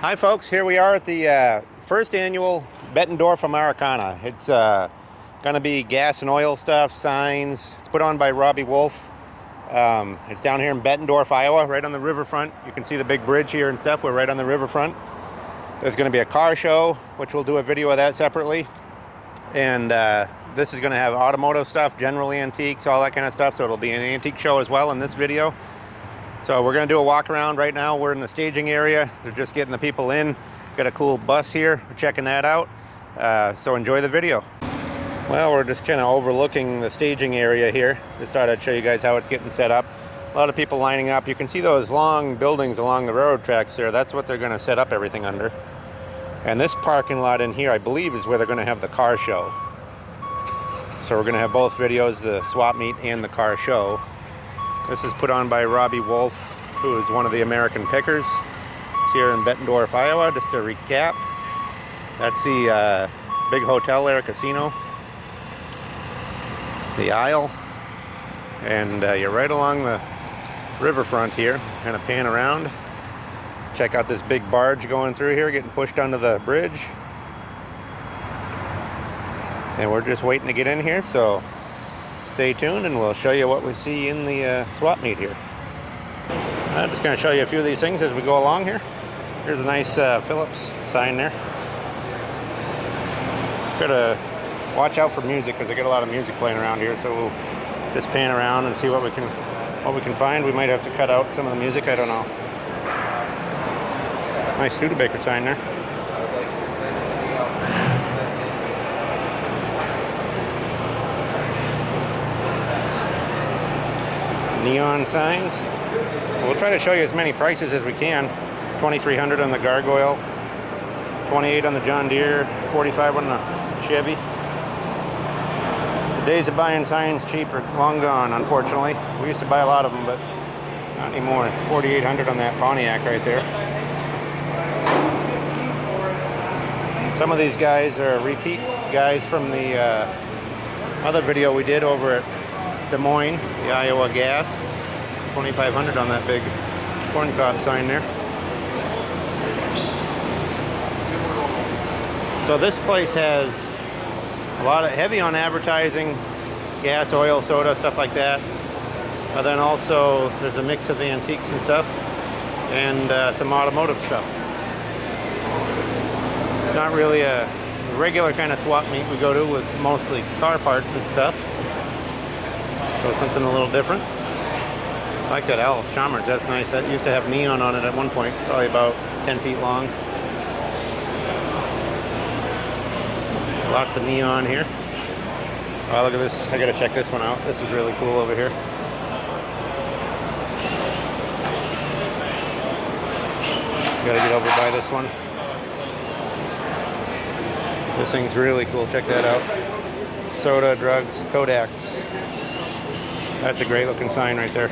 Hi folks, here we are at the first annual Bettendorf Americana. It's going to be gas and oil stuff, signs. It's put on by Robbie Wolfe. It's down here in Bettendorf, Iowa, right on the riverfront. You can see the big bridge here and stuff. We're right on the riverfront. There's going to be a car show, which we'll do a video of that separately. And this is going to have automotive stuff, general antiques, all that kind of stuff. So it'll be an antique show as well in this video. So we're going to do a walk around right now. We're in the staging area. They're just getting the people in. Got a cool bus here. We're checking that out. So enjoy the video. Well, we're just kind of overlooking the staging area here. Just thought I'd show you guys how it's getting set up. A lot of people lining up. You can see those long buildings along the railroad tracks there. That's what they're going to set up everything under. And this parking lot in here, I believe, is where they're going to have the car show. So we're going to have both videos, the swap meet and the car show. This is put on by Robbie Wolfe, who is one of the American pickers. It's here in Bettendorf, Iowa. Just to recap, that's the big hotel there, casino. The aisle. And you're right along the riverfront here. Kind of pan around. Check out this big barge going through here, getting pushed onto the bridge. And we're just waiting to get in here, so stay tuned and we'll show you what we see in the swap meet here. I'm just going to show you a few of these things as we go along here. Here's a nice Phillips sign there. Gotta watch out for music because they get a lot of music playing around here, so we'll just pan around and see what we can find. We might have to cut out some of the music, I don't know. Nice Studebaker sign there. Neon signs. We'll try to show you as many prices as we can. $2,300 on the Gargoyle, $28 on the John Deere, $45 on the Chevy. The days of buying signs cheap are long gone, unfortunately. We used to buy a lot of them, but not anymore. $4,800 on that Pontiac right there. Some of these guys are repeat guys from the other video we did over at Des Moines, the Iowa Gas. $2,500 on that big corn cob sign there. So this place has a lot of heavy on advertising, gas, oil, soda, stuff like that. But then also there's a mix of antiques and stuff, and some automotive stuff. It's not really a regular kind of swap meet we go to with mostly car parts and stuff. So it's something a little different. I like that Alice Chalmers, that's nice. That used to have neon on it at one point, probably about 10 feet long. Lots of neon here. Oh, look at this. I gotta check this one out. This is really cool over here. Gotta get over by this one. This thing's really cool. Check that out. Soda, drugs, Kodaks. That's a great looking sign right there.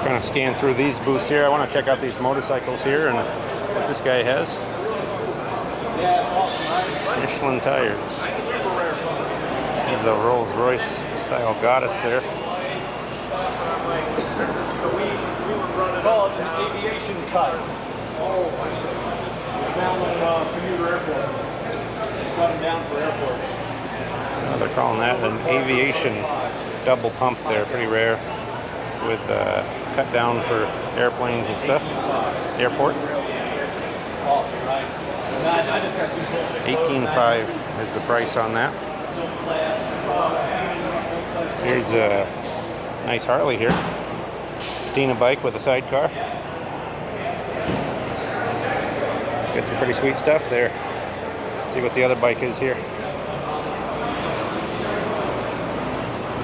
Kind of scan through these booths here. I want to check out these motorcycles here and what this guy has. Michelin tires. There's the Rolls Royce style Goddess there. Call it an aviation cut. Oh, I see. Down on commuter airport. Cut them down for airport. Oh, they're calling that an aviation double pump there. Pretty rare. With cut down for airplanes and stuff. Airport. Awesome, right? I just got $18,500 is the price on that. Here's a nice Harley here. Patina bike with a sidecar. It's got some pretty sweet stuff there. Let's see what the other bike is here.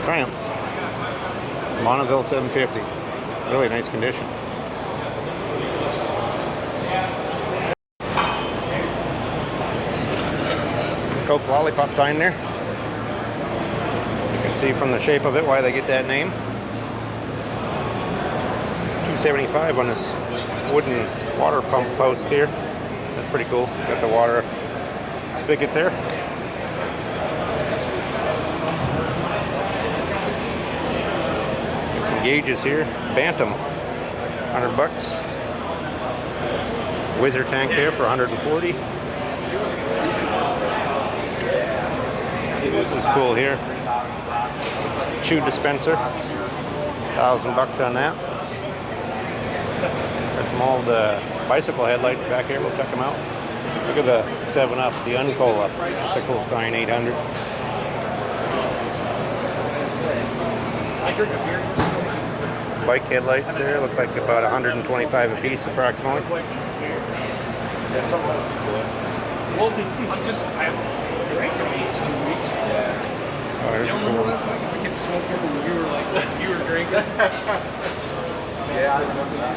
Triumph. Bonneville 750. Really nice condition. Coke lollipop sign there. You can see from the shape of it why they get that name. $275 on this wooden water pump post here. That's pretty cool. It's got the water spigot there. Got some gauges here. Bantam, 100 bucks. Whizzer tank there for 140. This is cool here. Chew dispenser, 1,000 bucks on that. There's some old bicycle headlights back here. We'll check them out. Look at the 7-Up, the Uncoal Up. That's a cool sign, 800. Bike headlights there look like about 125 a piece approximately. Well, I haven't drank in these 2 weeks. Oh, You don't remember last night? 'Cause I kept smoking when you were drinking. Yeah, I remember that.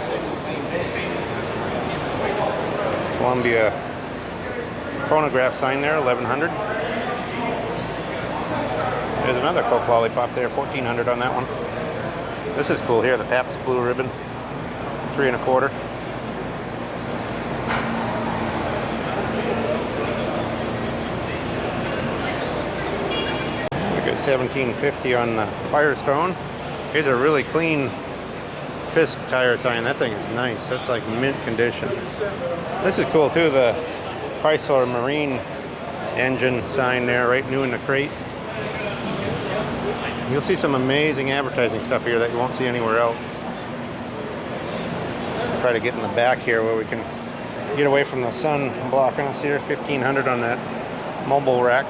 Columbia phonograph sign there, 1100. There's another Coke lollipop there, 1400 on that one. This is cool here, the Pabst Blue Ribbon, 3 1/4. We got 1750 on the Firestone. Here's a really clean Fisk tire sign. That thing is nice. That's like mint condition. This is cool too, the Chrysler Marine engine sign there, right new in the crate. You'll see some amazing advertising stuff here that you won't see anywhere else. Try to get in the back here where we can get away from the sun blocking us here. 1500 on that mobile rack.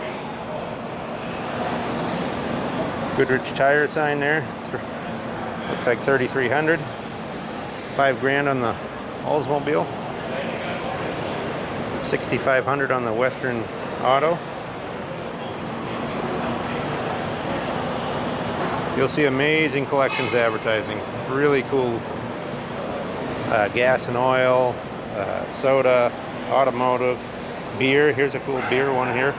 Goodrich tire sign there. Looks like 3,300. 5 grand on the Oldsmobile. 6,500 on the Western Auto. You'll see amazing collections advertising. Really cool gas and oil, soda, automotive, beer. Here's a cool beer one here.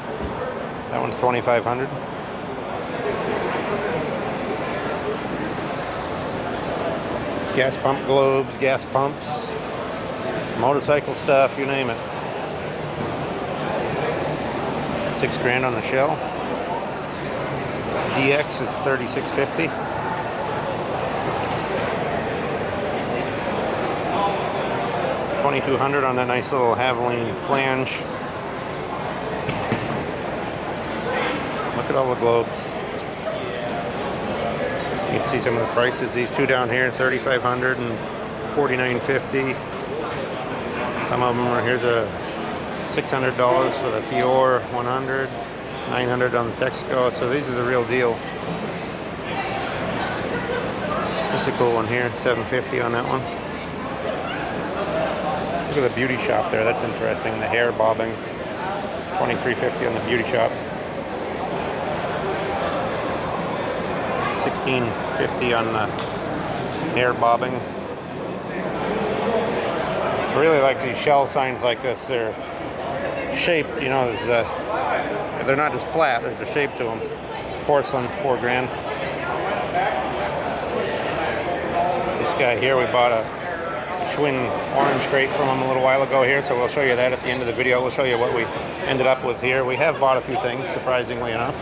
That one's 2,500. Gas pump globes, gas pumps, motorcycle stuff, you name it. 6 grand on the Shell. DX is 3,650. $2,200 on that nice little Haviland flange. Look at all the globes. You can see some of the prices. These two down here, 3,500 and 4,950. Some of them are, here's a $600 for the Fior 100, 900 on the Texaco. So these are the real deal. This is a cool one here, 750 on that one. Look at the beauty shop there. That's interesting. The hair bobbing, 2350 on the beauty shop. 1650 on the hair bobbing. I really like these Shell signs like this. They're shaped, you know, they're not just flat, there's a shape to them. It's porcelain, 4 grand. This guy here, we bought a Schwinn orange crate from him a little while ago here, so we'll show you that at the end of the video. We'll show you what we ended up with here. We have bought a few things, surprisingly enough.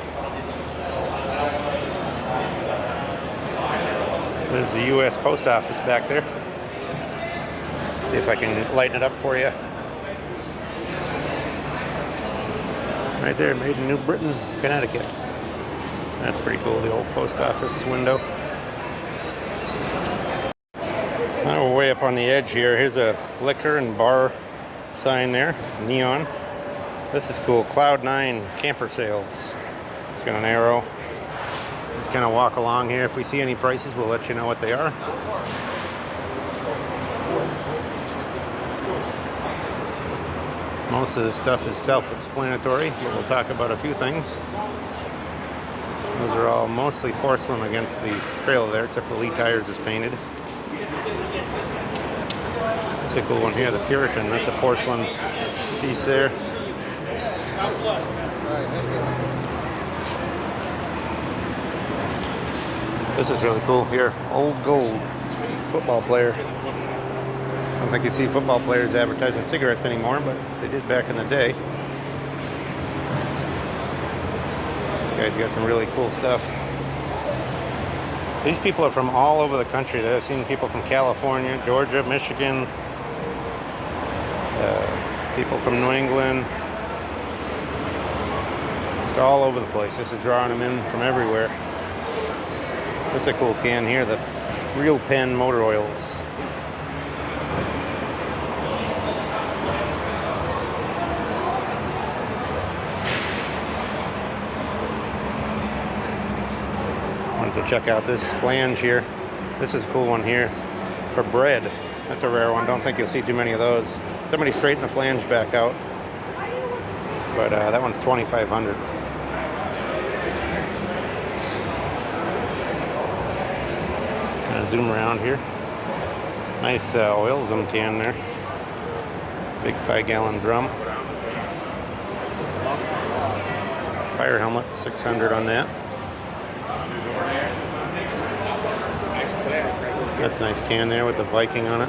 There's the U.S. Post Office back there. See if I can lighten it up for you. Right there, made in New Britain, Connecticut. That's pretty cool, the old post office window. Now we're way up on the edge here. Here's a liquor and bar sign there, neon. This is cool, Cloud9 camper sales. It's got an arrow. Just kind of walk along here. If we see any prices, we'll let you know what they are. Most of this stuff is self-explanatory, but we'll talk about a few things. Those are all mostly porcelain against the trailer there, except for the lead tires is painted. That's a cool one here, the Puritan. That's a porcelain piece there. This is really cool here. Old gold football player. I don't think you see football players advertising cigarettes anymore, but they did back in the day. guy's got some really cool stuff. These people are from all over the country. I've seen people from California, Georgia, Michigan, people from New England. Just all over the place. This is drawing them in from everywhere. This is a cool can here, the Real Pen motor oils. Wanted to check out this flange here. This is a cool one here for bread. That's a rare one. Don't think you'll see too many of those. Somebody straightened the flange back out, but that one's $2,500. Gonna zoom around here. Nice oil zoom can there. Big 5-gallon drum. Fire helmet, $600 on that. That's a nice can there with the Viking on it.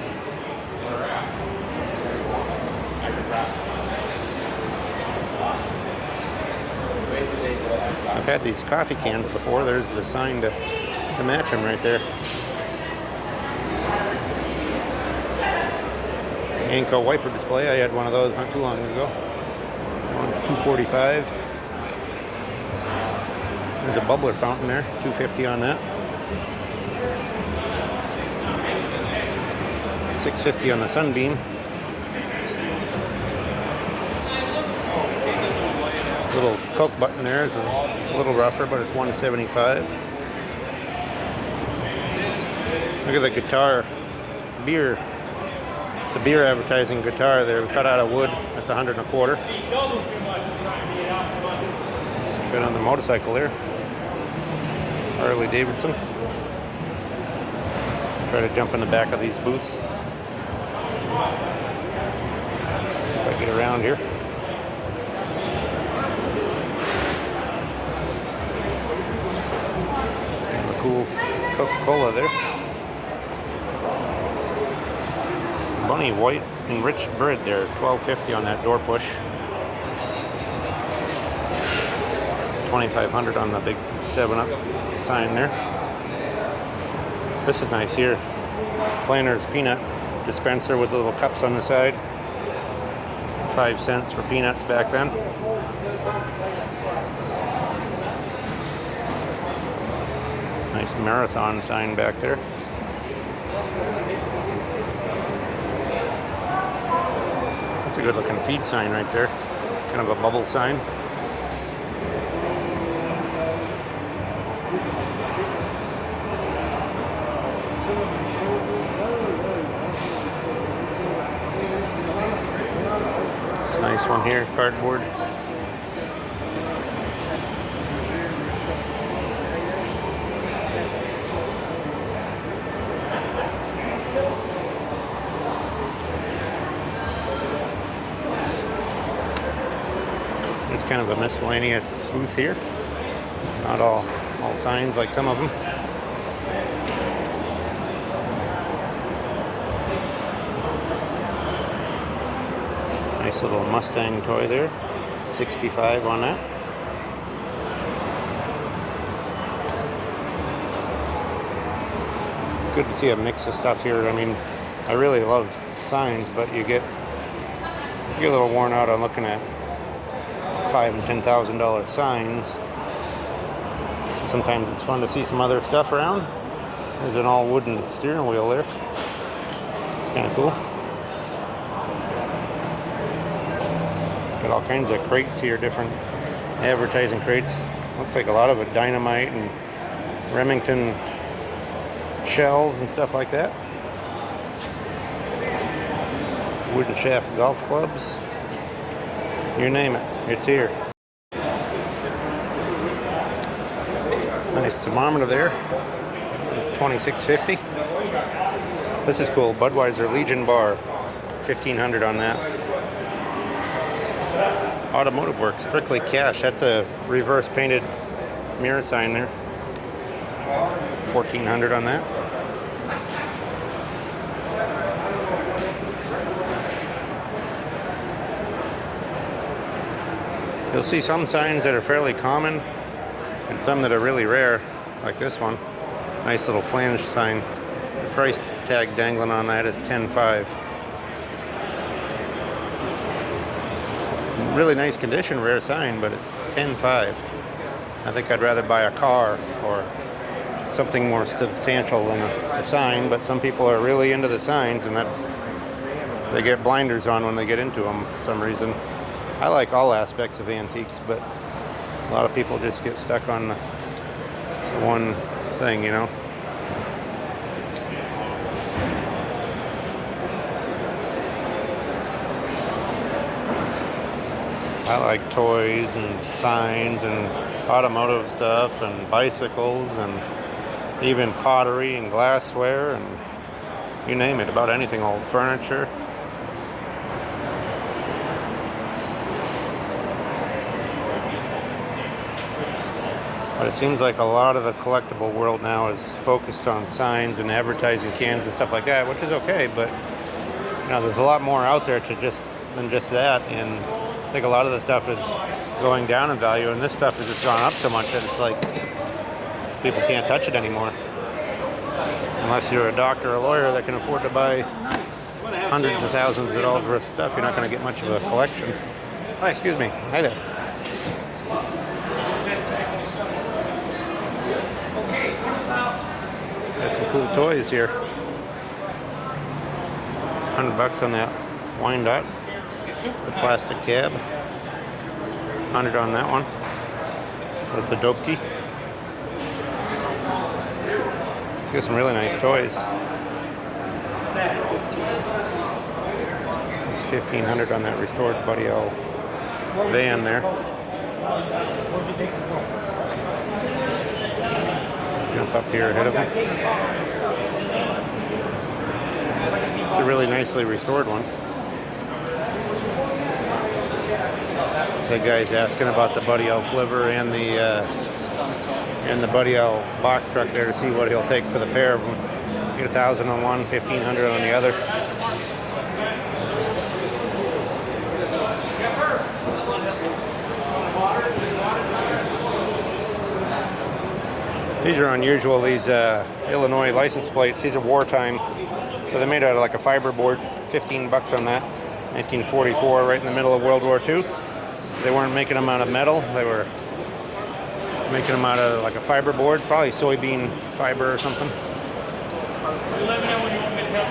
I've had these coffee cans before. There's the sign to match them right there. Anco wiper display. I had one of those not too long ago. One's $245. There's a bubbler fountain there, $250 on that. $650 on the Sunbeam. Little Coke button there is a little rougher, but it's $175. Look at the guitar, beer. It's a beer advertising guitar there, cut out of wood. That's $125. Good on the motorcycle there. Harley Davidson. Try to jump in the back of these booths. See if I get around here. Kind of a cool Coca-Cola there. Bunny white enriched bread there, $12.50 on that door push. $2,500 on the big 7-Up sign there. This is nice here. Planner's peanut dispenser with little cups on the side. 5 cents for peanuts back then. Nice Marathon sign back there. That's a good looking feed sign right there. Kind of a bubble sign. It's a nice one here, cardboard. It's kind of a miscellaneous booth here. Not all signs like some of them. Nice little Mustang toy there. $65 on that. It's good to see a mix of stuff here. I mean, I really love signs, but you get a little worn out on looking at $5,000 and $10,000 signs. So sometimes it's fun to see some other stuff around. There's an all wooden steering wheel there. It's kind of cool. Got all kinds of crates here, different advertising crates. Looks like a lot of it dynamite and Remington shells and stuff like that. Wooden shaft golf clubs. You name it, it's here. Nice thermometer there. It's $26.50. This is cool. Budweiser Legion bar, $1,500 on that. Automotive Works, strictly cash. That's a reverse painted mirror sign there. $1,400 on that. You'll see some signs that are fairly common. and some that are really rare, like this one. Nice little flange sign. The price tag dangling on that is $10.5. Really nice condition, rare sign, but it's $10.5. I think I'd rather buy a car or something more substantial than a sign, but some people are really into the signs, and they get blinders on when they get into them for some reason. I like all aspects of antiques, but a lot of people just get stuck on the one thing, you know. I like toys and signs and automotive stuff and bicycles and even pottery and glassware and you name it, about anything, old furniture. But it seems like a lot of the collectible world now is focused on signs and advertising cans and stuff like that, which is okay, but you know, there's a lot more out there than just that, and I think a lot of the stuff is going down in value, and this stuff has just gone up so much that it's like people can't touch it anymore. Unless you're a doctor or a lawyer that can afford to buy hundreds of thousands of dollars worth of stuff, you're not going to get much of a collection. Oh, excuse me. Hi there. Got some cool toys here. $100 on that Wyandotte. The plastic cab. 100 on that one. That's a dope key. Got some really nice toys. It's $1,500 on that restored Buddy L van there. Jump up here ahead of him. It's a really nicely restored one. The guy's asking about the Buddy L flivver and the Buddy L box truck there to see what he'll take for the pair of them. Get $1,000 on one, $1,500 on the other. These are unusual, these Illinois license plates. These are wartime, so they're made out of like a fiber board. $15 on that. 1944, right in the middle of World War II. They weren't making them out of metal. They were making them out of like a fiber board, probably soybean fiber or something.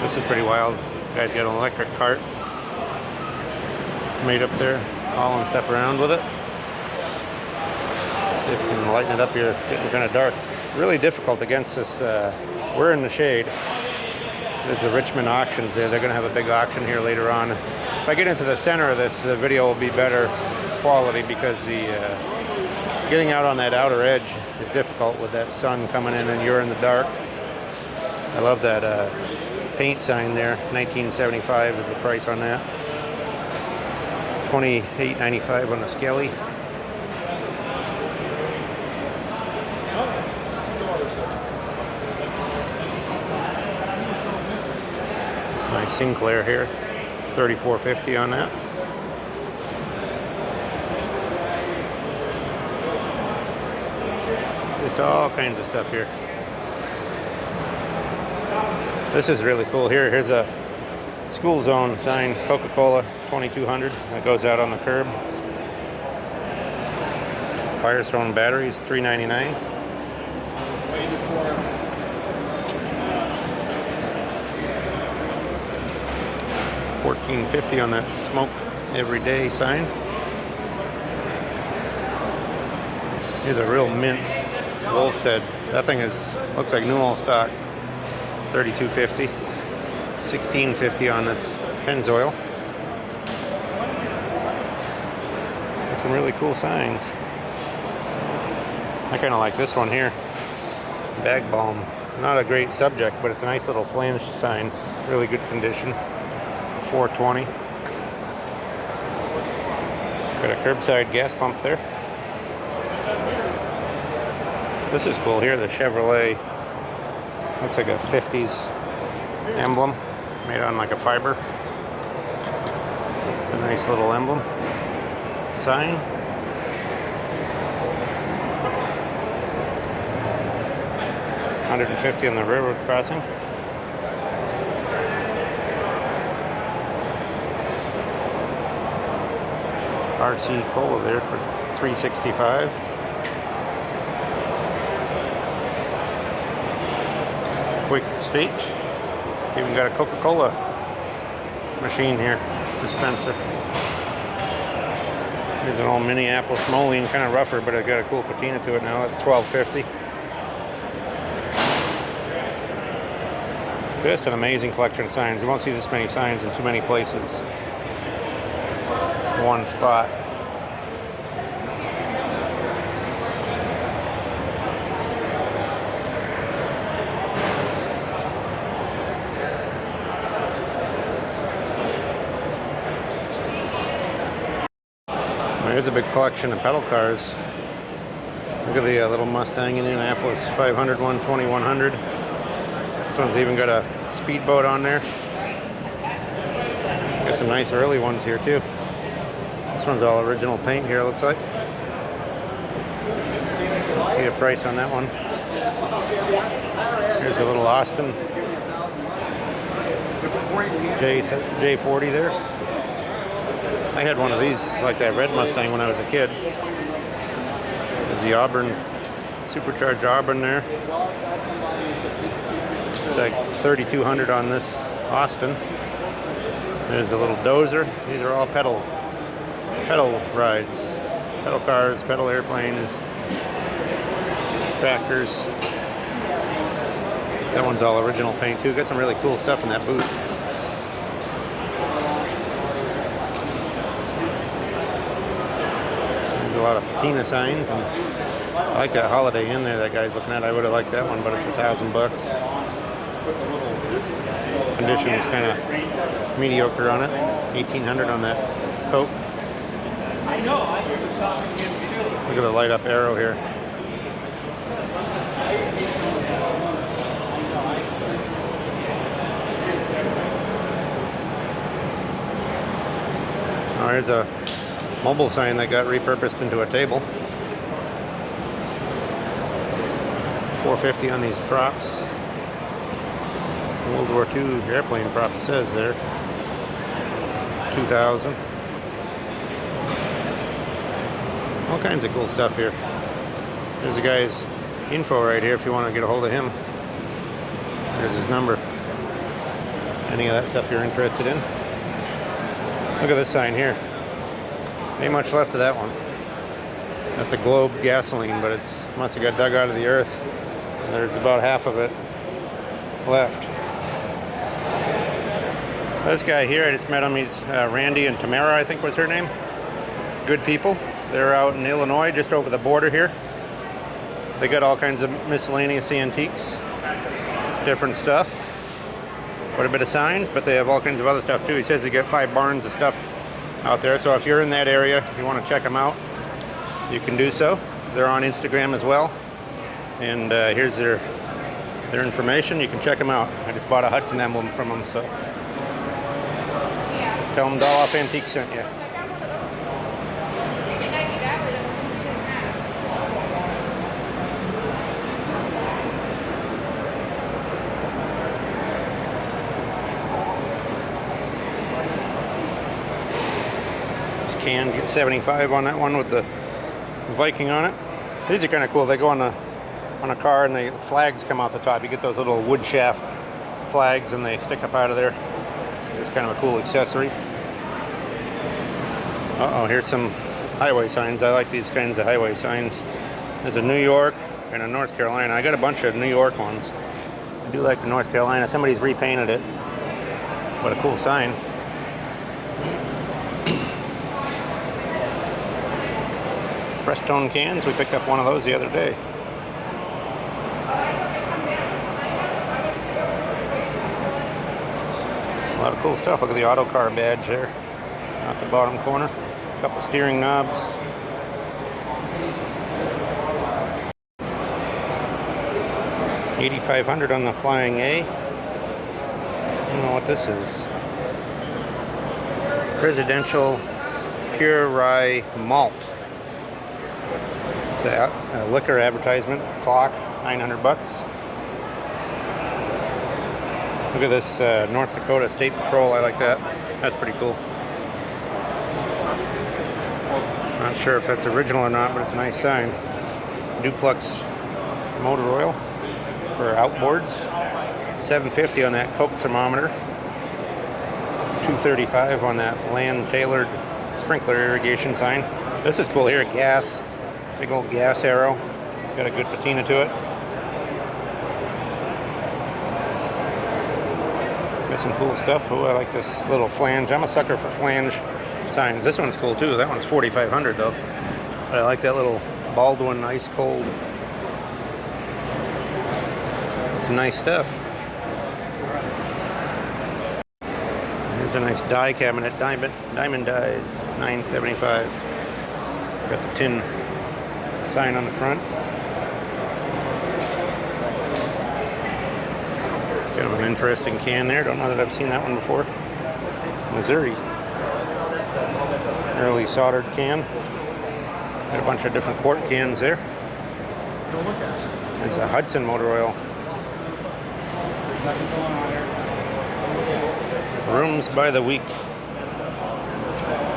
This is pretty wild. The guy's got an electric cart made up there, hauling stuff around with it. Let's see if we can lighten it up here. It's getting kind of dark. Really difficult against this. We're in the shade. There's the Richmond auctions there. They're going to have a big auction here later on. If I get into the center of this, the video will be better quality because the getting out on that outer edge is difficult with that sun coming in and you're in the dark. I love that paint sign there. $19.75 is the price on that. $28.95 on the Skelly. It's a nice Sinclair here. $34.50 on that. Just all kinds of stuff here. This is really cool. Here's a school zone sign, Coca-Cola, 2200. That goes out on the curb. Firestone batteries, $3.99. $14.50 on that smoke everyday sign. Here's a real mint Wolf said. That thing looks like new all stock. $32.50. $16.50 on this Pennzoil. There's some really cool signs. I kind of like this one here. Bag balm. Not a great subject, but it's a nice little flange sign. Really good condition. $4.20. Got a curbside gas pump there. This is cool here, the Chevrolet. Looks like a 50s emblem made on like a fiber. It's a nice little emblem. Sign. 150 on the railroad crossing. RC Cola there for $3.65. Quick State. Even got a Coca-Cola machine here, dispenser. Here's an old Minneapolis Moline, kind of rougher, but it got a cool patina to it now. That's $12.50. Just an amazing collection of signs. You won't see this many signs in too many places. One spot. There's a big collection of pedal cars. Look at the little Mustang in Indianapolis 500 one, 2100. This one's even got a speedboat on there. Got some nice early ones here too. This one's all original paint here, it looks like. See a price on that one. Here's a little Austin J40 there. I had one of these, like that red Mustang, when I was a kid. There's the Auburn, supercharged Auburn there. It's like $3,200 on this Austin. There's a little Dozer. These are all pedal rides. Pedal cars, pedal airplanes, tractors. That one's all original paint too. Got some really cool stuff in that booth. A lot of patina signs, and I like that Holiday Inn there that guy's looking at. I would have liked that one, but it's $1,000. Condition is kind of mediocre on it. $1,800 on that Coke. Look at the light up arrow here. Oh, here's a mobile sign that got repurposed into a table. $4.50 on these props. World War II airplane prop, it says there. $2,000. All kinds of cool stuff here. There's the guy's info right here if you want to get a hold of him. There's his number. Any of that stuff you're interested in. Look at this sign here. Ain't much left of that one. That's a Globe gasoline, but it's must have got dug out of the earth. There's about half of it left. This guy here, I just met him. He's Randy and Tamara, I think was her name. Good people. They're out in Illinois, just over the border here. They got all kinds of miscellaneous antiques, different stuff. Quite a bit of signs, but they have all kinds of other stuff too. He says they get 5 barns of stuff out there, so if you're in that area, you want to check them out, you can do so. They're on Instagram as well, and here's their information. You can check them out. I just bought a Hudson emblem from them, so tell them Dolloff Antiques sent you. Cans get 75 on that one with the Viking on it. These are kind of cool. They go on a car and the flags come out the top. You get those little wood shaft flags and they stick up out of there. It's kind of a cool accessory. Uh-oh, here's some highway signs. I like these kinds of highway signs. There's a New York and a North Carolina. I got a bunch of New York ones. I do like the North Carolina. Somebody's repainted it. What a cool sign. Prestone cans, we picked up one of those the other day. A lot of cool stuff. Look at the auto car badge there, out the bottom corner. A couple steering knobs. $8,500 on the Flying A. I don't know what this is. Presidential Pure Rye Malt. It's a liquor advertisement clock, $900. Look at this North Dakota State Patrol. I like that. That's pretty cool. Not sure if that's original or not, but it's a nice sign. Duplex motor oil for outboards. $7.50 on that Coke thermometer. $2.35 on that land tailored sprinkler irrigation sign. This is cool here. Gas. Big old gas arrow. Got a good patina to it. Got some cool stuff. Oh, I like this little flange. I'm a sucker for flange signs. This one's cool too. That one's $4,500 though. But I like that little Baldwin ice cold. Some nice stuff. Here's a nice die cabinet. Diamond dies. $9.75. Got the tin sign on the front. Kind of an interesting can there. Don't know that I've seen that one before. Missouri. Early soldered can. Got a bunch of different quart cans there. There's a Hudson motor oil. Rooms by the week.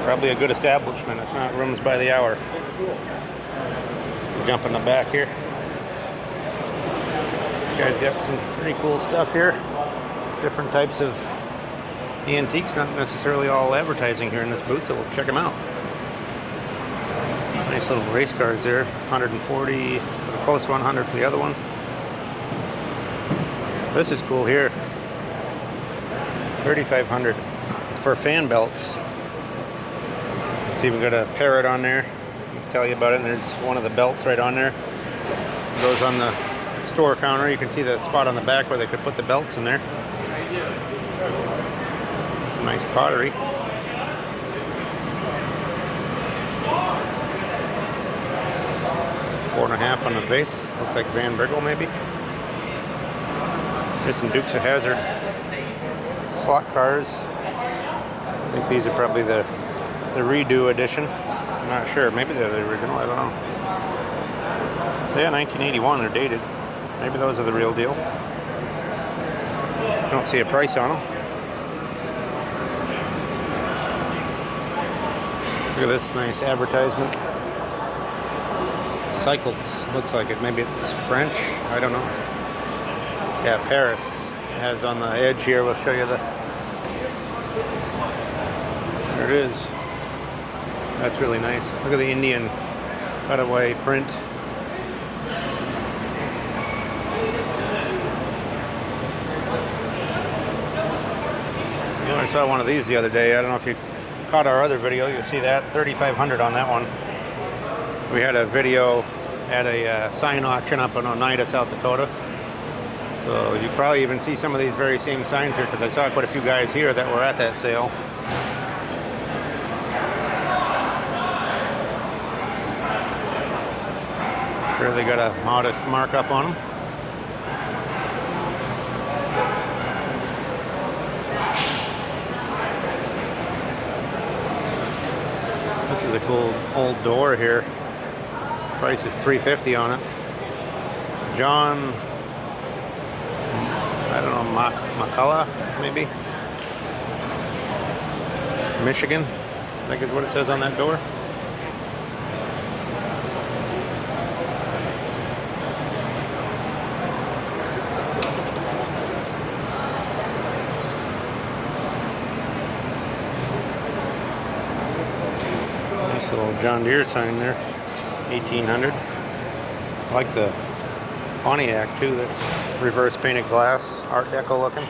Probably a good establishment. It's not rooms by the hour. We'll jump in the back here. This guy's got some pretty cool stuff here. Different types of antiques, not necessarily all advertising here in this booth, so we'll check them out. Nice little race cars there. 140 for the close one, 100 for the other one. This is cool here. 3,500 for fan belts. It's even got a parrot on there. I'll tell you about it. And there's one of the belts right on there. It goes on the store counter. You can see the spot on the back where they could put the belts in there. Some nice pottery. $4.50 on the base. Looks like Van Briggle maybe. There's some Dukes of Hazzard slot cars. I think these are probably the redo edition. I'm not sure. Maybe they're the original. I don't know. Yeah, 1981. They're dated. Maybe those are the real deal. I don't see a price on them. Look at this nice advertisement. Cycles. Looks like it. Maybe it's French. I don't know. Yeah, Paris. It has on the edge here. We'll show you the... There it is. That's really nice. Look at the Indian cutaway print. I saw one of these the other day. I don't know if you caught our other video. You'll see that. $3,500 on that one. We had a video at a sign auction up in Oneida, South Dakota. So you probably even see some of these very same signs here because I saw quite a few guys here that were at that sale. Sure, they got a modest markup on them. This is a cool old door here. Price is $350 on it. John, I don't know, McCullough, maybe? Michigan, I think is what it says on that door. Nice little John Deere sign there. 1800. I like the Pontiac too. That's reverse painted glass, Art Deco looking.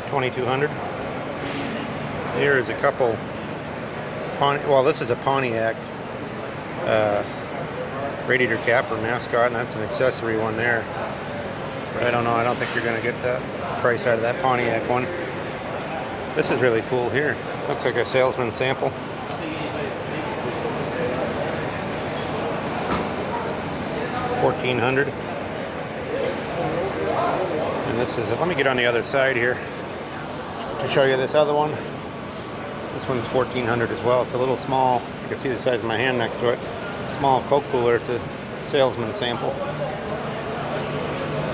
2200. Here is a couple. Well, this is a Pontiac radiator cap or mascot, and that's an accessory one there. But I don't know. I don't think you're going to get that price out of that Pontiac one. This is really cool here. Looks like a salesman sample. $1,400. And this is, let me get on the other side here to show you this other one. This one's $1,400 as well. It's a little small. You can see the size of my hand next to it. Small Coke cooler. It's a salesman sample.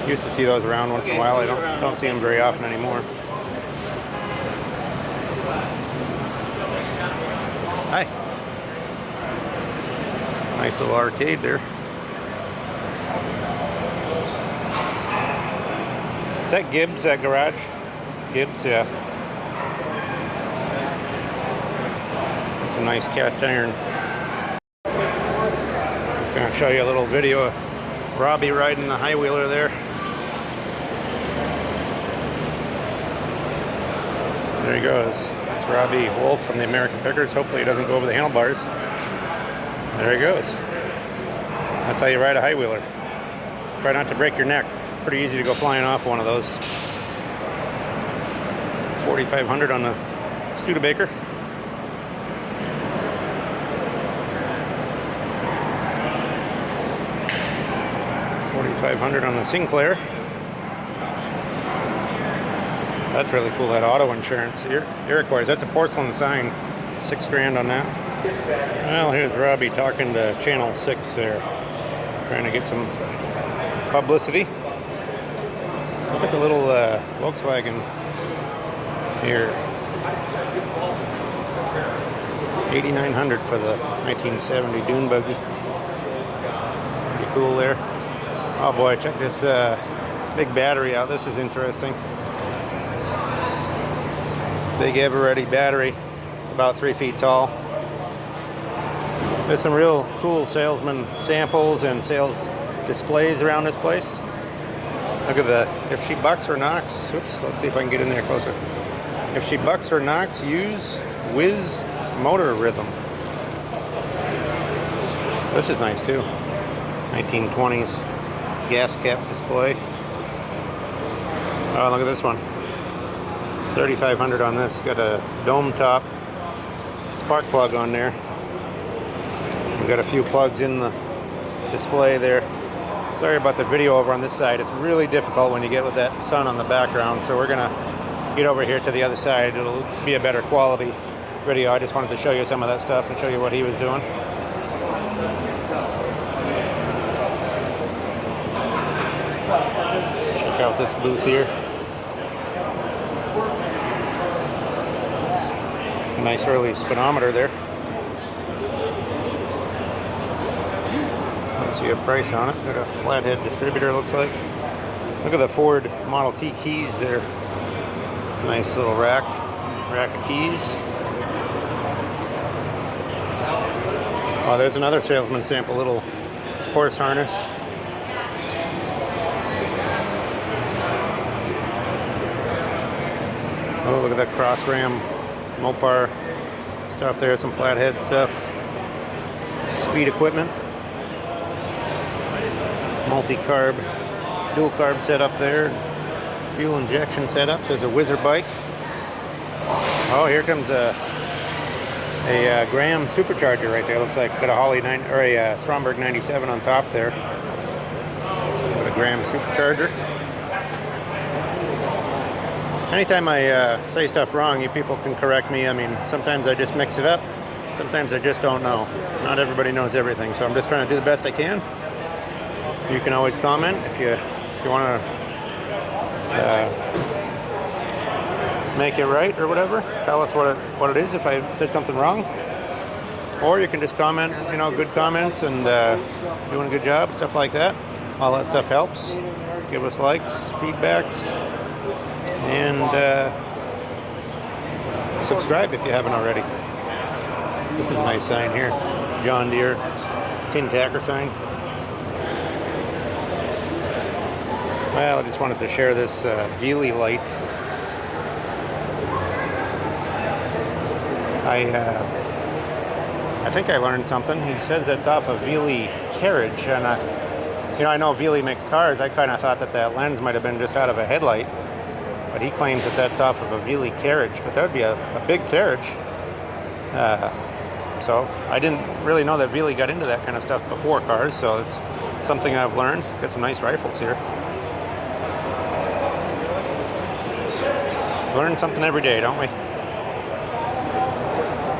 Used to see those around once in a while. I don't see them very often anymore. Hi. Nice little arcade there. Is that Gibbs, that garage? Gibbs, yeah. Some nice cast iron. Just gonna show you a little video of Robbie riding the high wheeler there. There he goes. That's Robbie Wolfe from the American Pickers. Hopefully he doesn't go over the handlebars. There he goes. That's how you ride a high wheeler. Try not to break your neck. Pretty easy to go flying off one of those. 4,500 on the Studebaker. 4,500 on the Sinclair. That's really cool, that auto insurance. Iroquois, that's a porcelain sign. $6 grand on that. Well, here's Robbie talking to Channel 6 there. Trying to get some publicity. Look at the little Volkswagen here. 8,900 for the 1970 dune buggy. Pretty cool there. Oh boy, check this big battery out. This is interesting. Big Eveready battery. It's about 3 feet tall. There's some real cool salesman samples and sales displays around this place. Look at the, if she bucks or knocks, oops, let's see if I can get in there closer. If she bucks or knocks, use Whiz motor rhythm. This is nice too. 1920s gas cap display. Oh, look at this one. 3,500 on this. Got a dome top spark plug on there. We've got a few plugs in the display there. Sorry about the video over on this side. It's really difficult when you get with that sun on the background, so we're gonna get over here to the other side. It'll be a better quality video. I just wanted to show you some of that stuff and show you what he was doing. Check out this booth here. Nice early speedometer there. Don't see a price on it. Got a flathead distributor, looks like. Look at the Ford Model T keys there. It's a nice little rack of keys. Oh, there's another salesman sample, little horse harness. Oh, look at that cross ram Mopar stuff there, some flathead stuff. Speed equipment. Multi-carb, dual carb setup there. Fuel injection setup. There's a Whizzer bike. Oh, here comes a Graham supercharger right there. Looks like got a Holly 9 or a Stromberg 97 on top there. Got a Graham supercharger. Anytime I say stuff wrong, you people can correct me. I mean, sometimes I just mix it up. Sometimes I just don't know. Not everybody knows everything, so I'm just trying to do the best I can. You can always comment if you want to make it right or whatever. Tell us what it is if I said something wrong. Or you can just comment, you know, good comments and doing a good job, stuff like that. All that stuff helps. Give us likes, feedbacks, and subscribe if you haven't already. This is a nice sign here. John Deere tin tacker sign. Well, I just wanted to share this Veely light. I think I learned something. He says it's off a Veely carriage, and I know Veely makes cars. I kind of thought that lens might have been just out of a headlight, but he claims that that's off of a Veely carriage. But that would be a big carriage. So I didn't really know that Veely got into that kind of stuff before cars. So it's something I've learned. Got some nice rifles here. Learn something every day, don't we?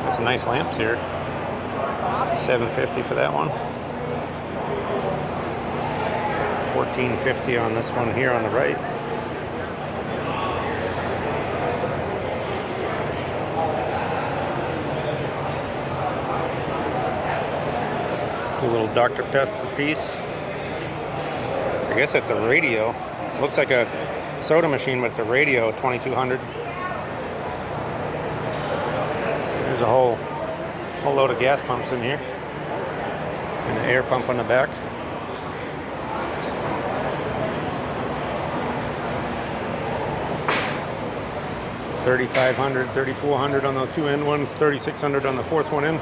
Got some nice lamps here. $750 for that one. $14.50 on this one here on the right. Cool little Dr. Pepper piece. I guess that's a radio. Looks like a soda machine, but it's a radio, 2200. There's a whole load of gas pumps in here. And an air pump on the back. $3,500, $3,400 on those two end ones, $3,600 on the fourth one in.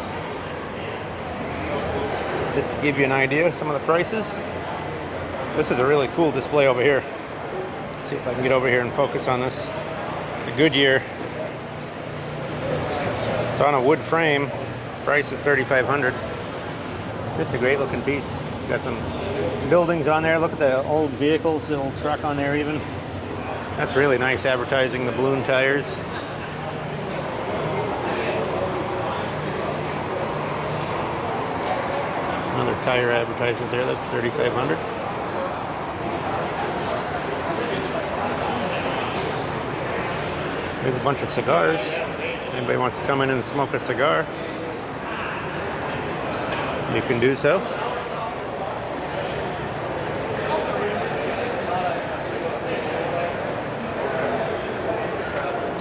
Just to give you an idea of some of the prices. This is a really cool display over here. Let's see if I can get over here and focus on this. The Goodyear. It's on a wood frame. Price is $3,500. Just a great looking piece. Got some buildings on there. Look at the old vehicles, the old truck on there even. That's really nice advertising, the balloon tires. Another tire advertisement there, that's $3,500. There's a bunch of cigars. Anybody wants to come in and smoke a cigar, you can do so.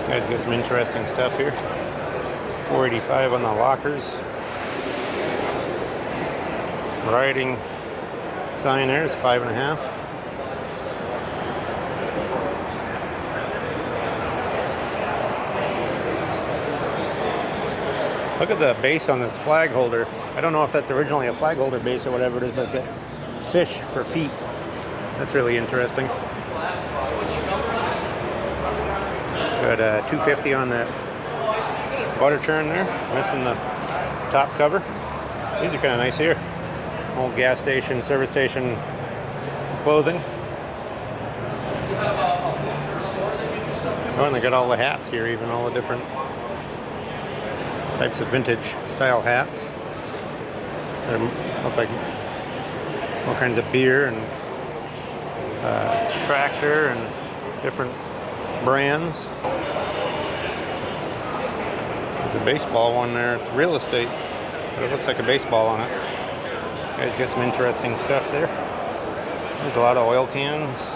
Guys, got some interesting stuff here. $485 on the lockers. Riding sign there is $5.50. Look at the base on this flag holder. I don't know if that's originally a flag holder base or whatever it is, but it's got fish for feet. That's really interesting. Got $250 on that water churn there, missing the top cover. These are kind of nice here. Old gas station, service station clothing. Oh, and they got all the hats here, even all the different types of vintage style hats. They look like all kinds of beer and tractor and different brands. There's a baseball one there. It's real estate, but it looks like a baseball on it. You guys got some interesting stuff there. There's a lot of oil cans.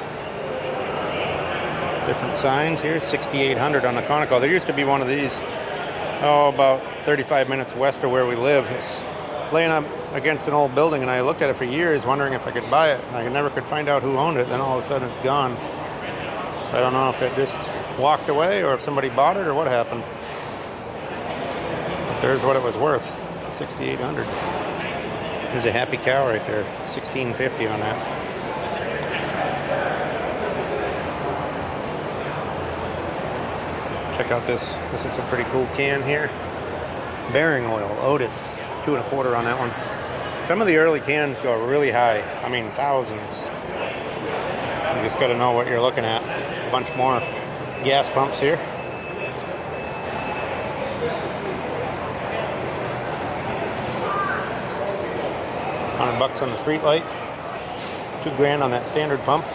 Different signs here. $6,800 on the Conoco. There used to be one of these, about 35 minutes west of where we live. It's laying up against an old building, and I looked at it for years wondering if I could buy it, and I never could find out who owned it. Then all of a sudden it's gone. So I don't know if it just walked away or if somebody bought it or what happened. But there's what it was worth, $6,800. There's a happy cow right there, $16.50 on that. Check out this. This is a pretty cool can here. Bearing oil, Otis, $2.25 on that one. Some of the early cans go really high. I mean, thousands. You just got to know what you're looking at. A bunch more gas pumps here. $100 on the street light. $2,000 on that standard pump.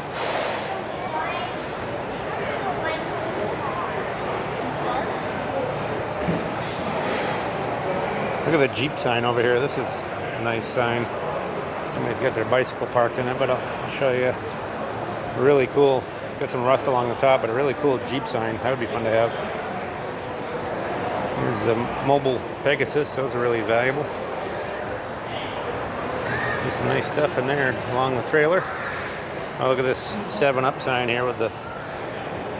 Look at the Jeep sign over here. This is a nice sign. Somebody's got their bicycle parked in it, but I'll show you. Really cool. Got some rust along the top, but a really cool Jeep sign. That would be fun to have. Here's the mobile Pegasus. Those are really valuable. There's some nice stuff in there along the trailer. Oh, look at this 7-Up sign here with the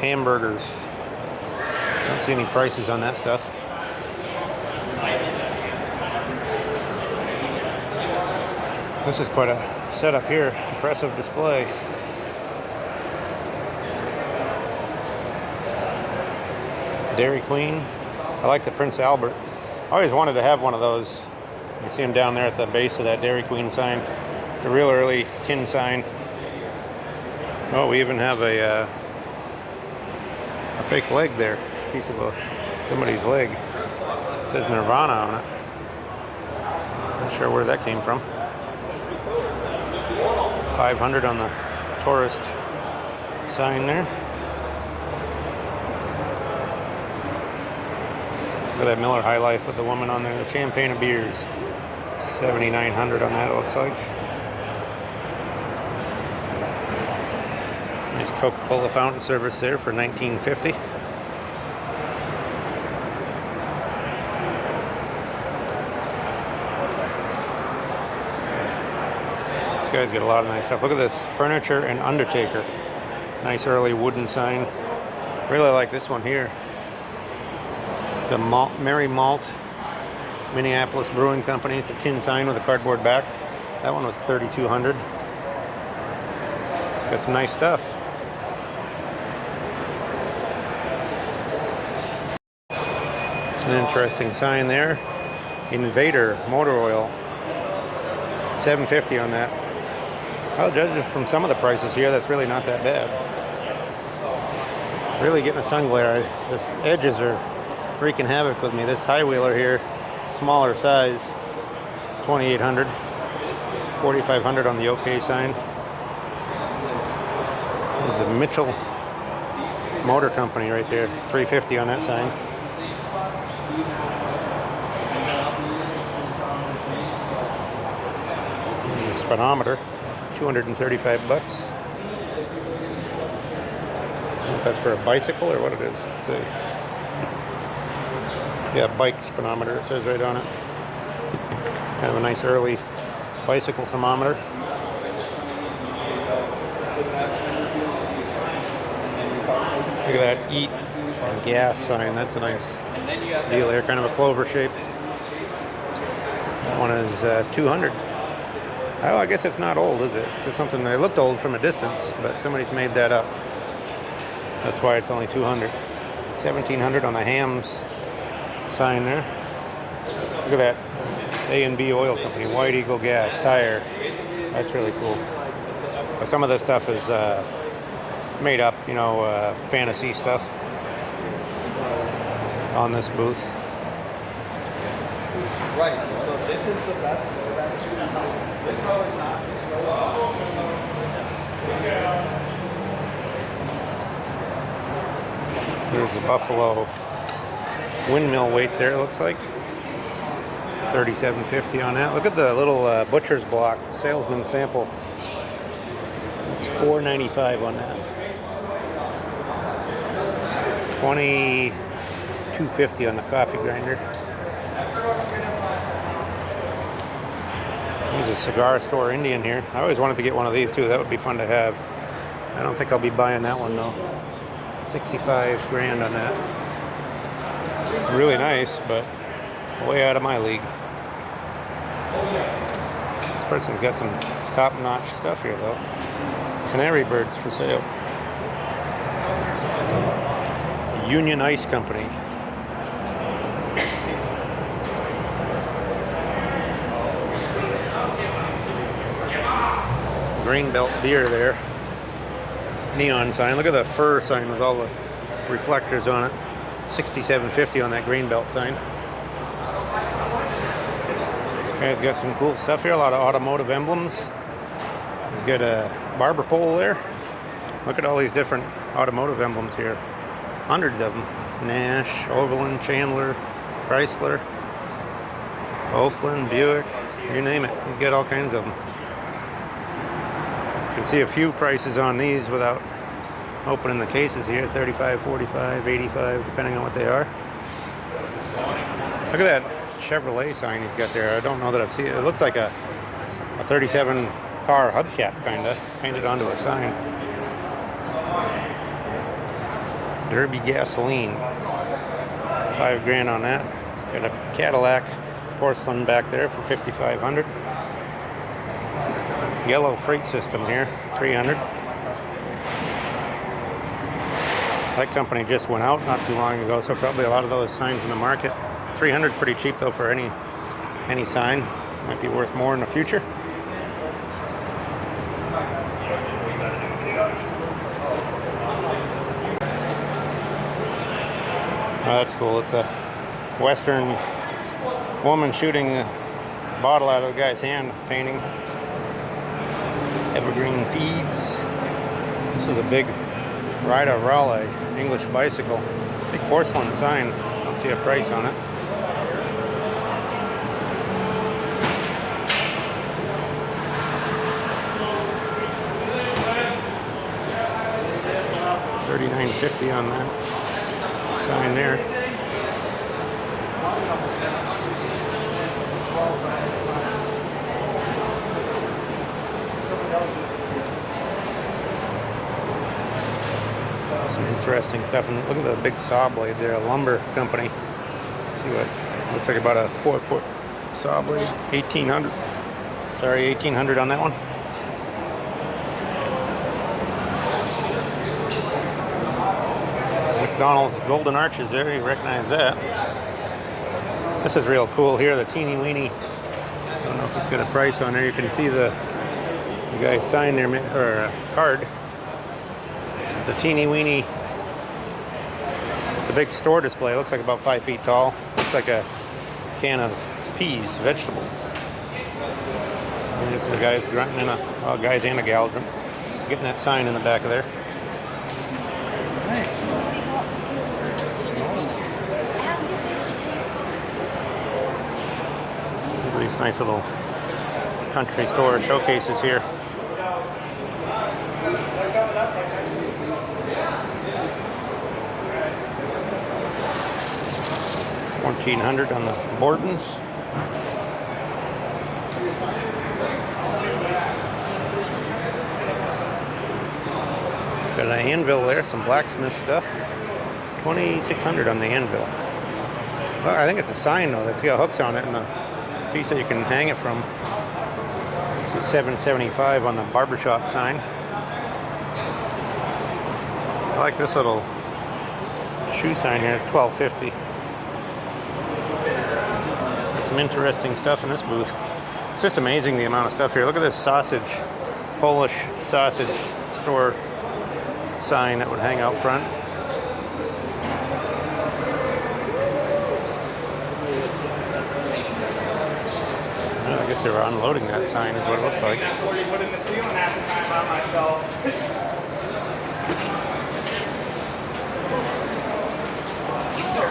hamburgers. Don't see any prices on that stuff. This is quite a setup here. Impressive display. Dairy Queen. I like the Prince Albert. I always wanted to have one of those. You see them down there at the base of that Dairy Queen sign. It's a real early tin sign. Oh, we even have a fake leg there. Piece of somebody's leg. It says Nirvana on it. Not sure where that came from. $500 on the tourist sign there. Look at that Miller High Life with the woman on there. The champagne of beers. $7,900 on that, it looks like. Nice Coca-Cola fountain service there for $19.50. These guys get a lot of nice stuff. Look at this, Furniture and Undertaker. Nice early wooden sign. Really like this one here. It's a Merry Malt, Minneapolis Brewing Company. It's a tin sign with a cardboard back. That one was $3,200. Got some nice stuff. It's an interesting sign there. Invader Motor Oil. $7.50 on that. I'll judge it from some of the prices here. That's really not that bad. Really getting a sun glare. This edges are wreaking havoc with me. This high wheeler here, it's a smaller size. It's $2,800. $4,500 on the OK sign. There's a Mitchell Motor Company right there. $3.50 on that sign. And the speedometer, $235. I don't know if that's for a bicycle or what it is. Let's see. Yeah, bike speedometer, it says right on it. Kind of a nice early bicycle thermometer. Look at that eat and gas sign. That's a nice deal there. Kind of a clover shape. That one is $200. Oh, I guess it's not old, is it? It's just something that looked old from a distance, but somebody's made that up. That's why it's only $200. $1,700 on the Hams sign there. Look at that. A&B Oil Company, White Eagle Gas, tire. That's really cool. But some of this stuff is made up, you know, fantasy stuff on this booth. Right. So this is the best. This row is not. There's a Buffalo windmill weight there, it looks like. $37.50 on that. Look at the little butcher's block, salesman sample. It's $4.95 on that. $22.50 on the coffee grinder. There's a cigar store Indian here. I always wanted to get one of these too. That would be fun to have. I don't think I'll be buying that one though. 65 grand on that. Really nice, but way out of my league. This person's got some top-notch stuff here though. Canary birds for sale. Union Ice Company. Greenbelt beer there. Neon sign. Look at the fur sign with all the reflectors on it. $67.50 on that Greenbelt sign. This guy's got some cool stuff here. A lot of automotive emblems. He's got a barber pole there. Look at all these different automotive emblems here. Hundreds of them. Nash, Overland, Chandler, Chrysler, Oakland, Buick, you name it. You get all kinds of them. You can see a few prices on these without opening the cases here. 35, 45, 85, depending on what they are. Look at that Chevrolet sign he's got there. I don't know that I've seen it. It looks like a 37 car hubcap kind of painted onto a sign. Derby gasoline. 5 grand on that. Got a Cadillac porcelain back there for $5,500. Yellow freight system here, $300. That company just went out not too long ago, so probably a lot of those signs in the market. $300, pretty cheap though for any sign. Might be worth more in the future. Oh, that's cool. It's a Western woman shooting a bottle out of the guy's hand, painting. Evergreen Feeds. This is a big Rida Raleigh English bicycle. Big porcelain sign. Don't see a price on it. $39.50 on that sign there. Some interesting stuff. And look at the big saw blade there, a lumber company. See what looks like about a 4-foot saw blade. 1800. Sorry, 1800 on that one. McDonald's golden arches there, you recognize that. This is real cool here, the teeny weeny. I don't know if it's got a price on there. You can see the guy sign there, or a card. The teeny weeny. It's a big store display. It looks like about 5 feet tall. Looks like a can of peas, vegetables. And there's some guys grunting in well, guys and a gal getting that sign in the back of there. Look at these nice little country store showcases here. $1,400 on the Bortons. Got an anvil there, some blacksmith stuff. $2,600 on the anvil. Well, I think it's a sign though that's got hooks on it and a piece that you can hang it from. This is $7.75 on the barbershop sign. I like this little shoe sign here. It's $12.50. Some interesting stuff in this booth. It's just amazing the amount of stuff here. Look at this sausage, Polish sausage store sign that would hang out front. Well, I guess they were unloading that sign is what it looks like.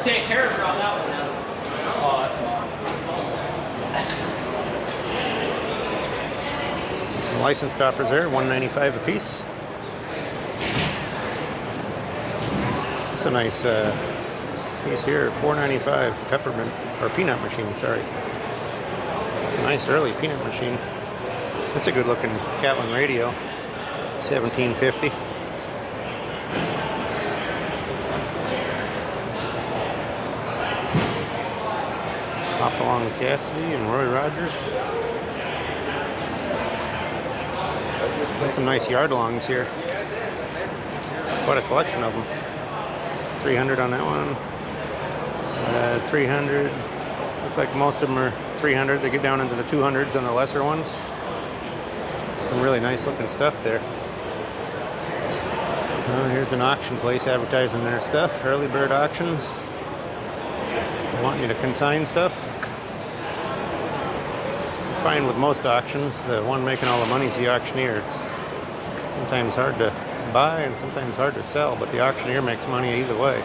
Take care of her on that one now. Some license stoppers there, $1.95 a piece. It's a nice piece here, $4.95 peppermint or peanut machine. Sorry, it's a nice early peanut machine. That's a good looking Catlin radio, $17.50. Hopalong Cassidy and Roy Rogers. There's some nice yard-alongs here. Quite a collection of them. $300 on that one. $300. Look like most of them are $300. They get down into the $200s on the lesser ones. Some really nice looking stuff there. Here's an auction place advertising their stuff. Early bird auctions. They want you to consign stuff. Fine with most auctions, the one making all the money is the auctioneer. It's sometimes hard to buy and sometimes hard to sell, but the auctioneer makes money either way.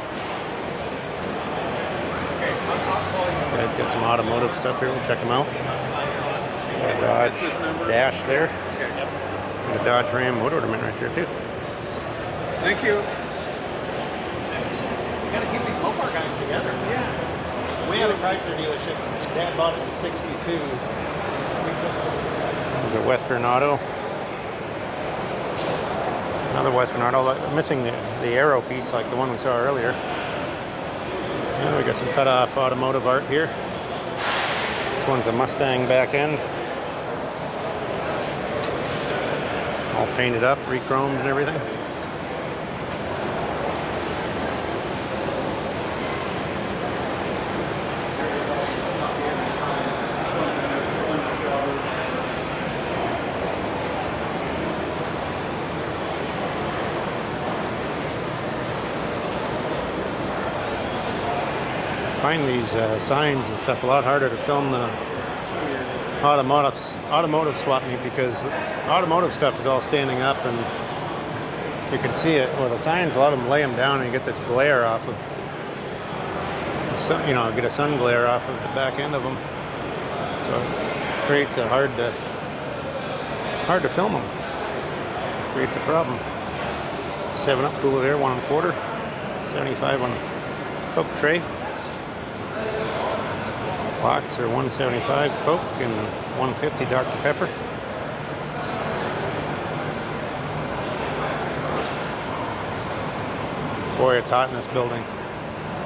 This guy's got some automotive stuff here. We'll check them out. Got a Dodge Dash there. Got a Dodge Ram wood ornament right there too. Thank you. You gotta keep both our guys together. Yeah. We had a Chrysler dealership. Dad bought it in '62. There's a Western Auto. Another Western Auto, missing the arrow piece like the one we saw earlier. And we got some cut off automotive art here. This one's a Mustang back end. All painted up, re-chromed and everything. Find these signs and stuff a lot harder to film the automotive swap meet because automotive stuff is all standing up and you can see it. Well, the signs, a lot of them lay them down and you get this glare off of the sun, you know, get a sun glare off of the back end of them. So it creates a hard to film them. Creates a problem. 7-Up cooler there, 1 1/4. 75 on Coke tray. Locks are 175 Coke and 150 Dr. Pepper. Boy, it's hot in this building.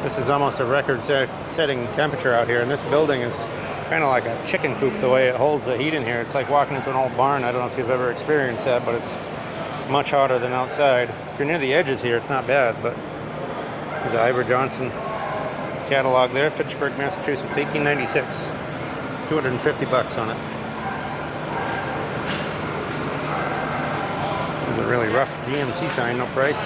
This is almost a record-setting temperature out here, and this building is kind of like a chicken coop the way it holds the heat in here. It's like walking into an old barn. I don't know if you've ever experienced that, but it's much hotter than outside. If you're near the edges here, it's not bad, but there's an Ivor Johnson catalog there, Fitchburg, Massachusetts, 1896. 250 bucks on it. There's a really rough GMC sign, no price.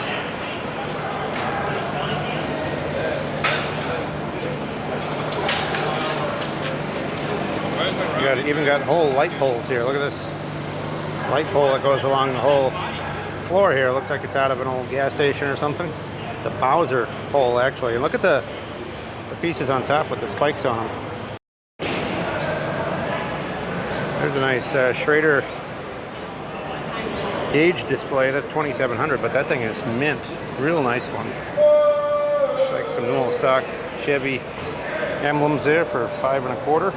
Even got whole light poles here. Look at this light pole that goes along the whole floor here. Looks like it's out of an old gas station or something. It's a Bowser pole, actually. And look at the pieces on top with the spikes on them. There's a nice Schrader gauge display. That's 2700, but that thing is mint. Real nice one. Looks like some new old stock Chevy emblems there for 5 1/4.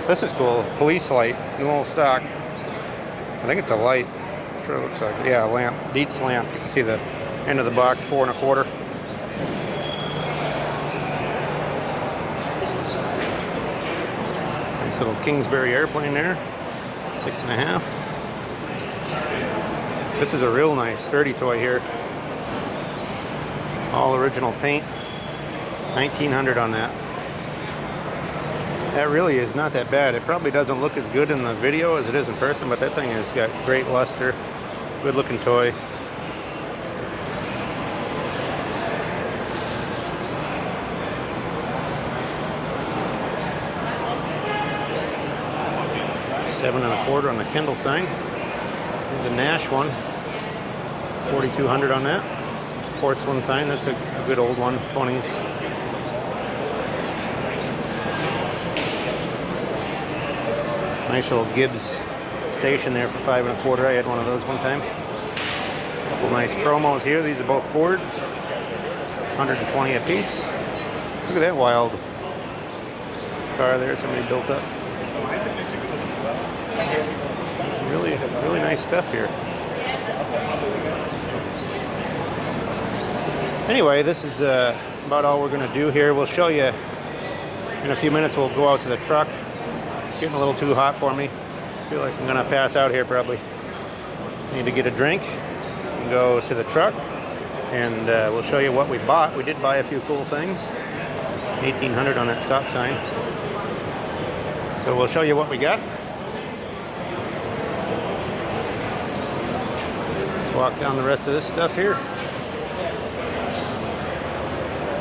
This is cool. Police light, new old stock. I think it's a light. I'm sure it looks like, yeah, a lamp. Dietz lamp. You can see the end of the box, 4 1/4. Nice little Kingsbury airplane there, 6 1/2. This is a real nice sturdy toy here. All original paint. 1900 on that. That really is not that bad. It probably doesn't look as good in the video as it is in person, but that thing has got great luster. Good looking toy. $7 1/4 on the Kendall sign. There's a Nash one. 4,200 on that. Porcelain sign. That's a good old one. 20s. Nice little Gibbs station there for 5 1/4. I had one of those one time. Couple nice promos here. These are both Fords. 120 a piece. Look at that wild car there somebody built up. Some really nice stuff here. Anyway, this is about all we're going to do here. We'll show you in a few minutes. We'll go out to the truck. It's getting a little too hot for me. I feel like I'm going to pass out here probably. Need to get a drink and go to the truck, and we'll show you what we bought. We did buy a few cool things. 1800 on that stop sign. So we'll show you what we got. Let's walk down the rest of this stuff here.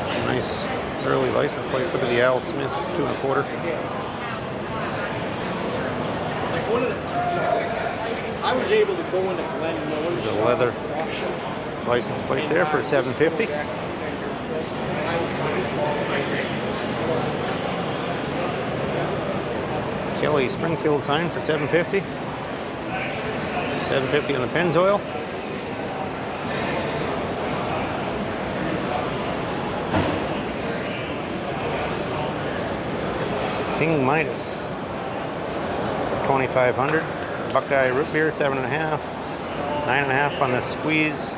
Some nice early license plates. Look at the Al Smith 2 1/4. I was able to go into Glen Miller's. There's a leather license plate there for $750. Kelly Springfield sign for $750. $750 on the Pennzoil. King Midas, 2,500. Buckeye root beer, 7 1/2. 9 1/2 on the squeeze.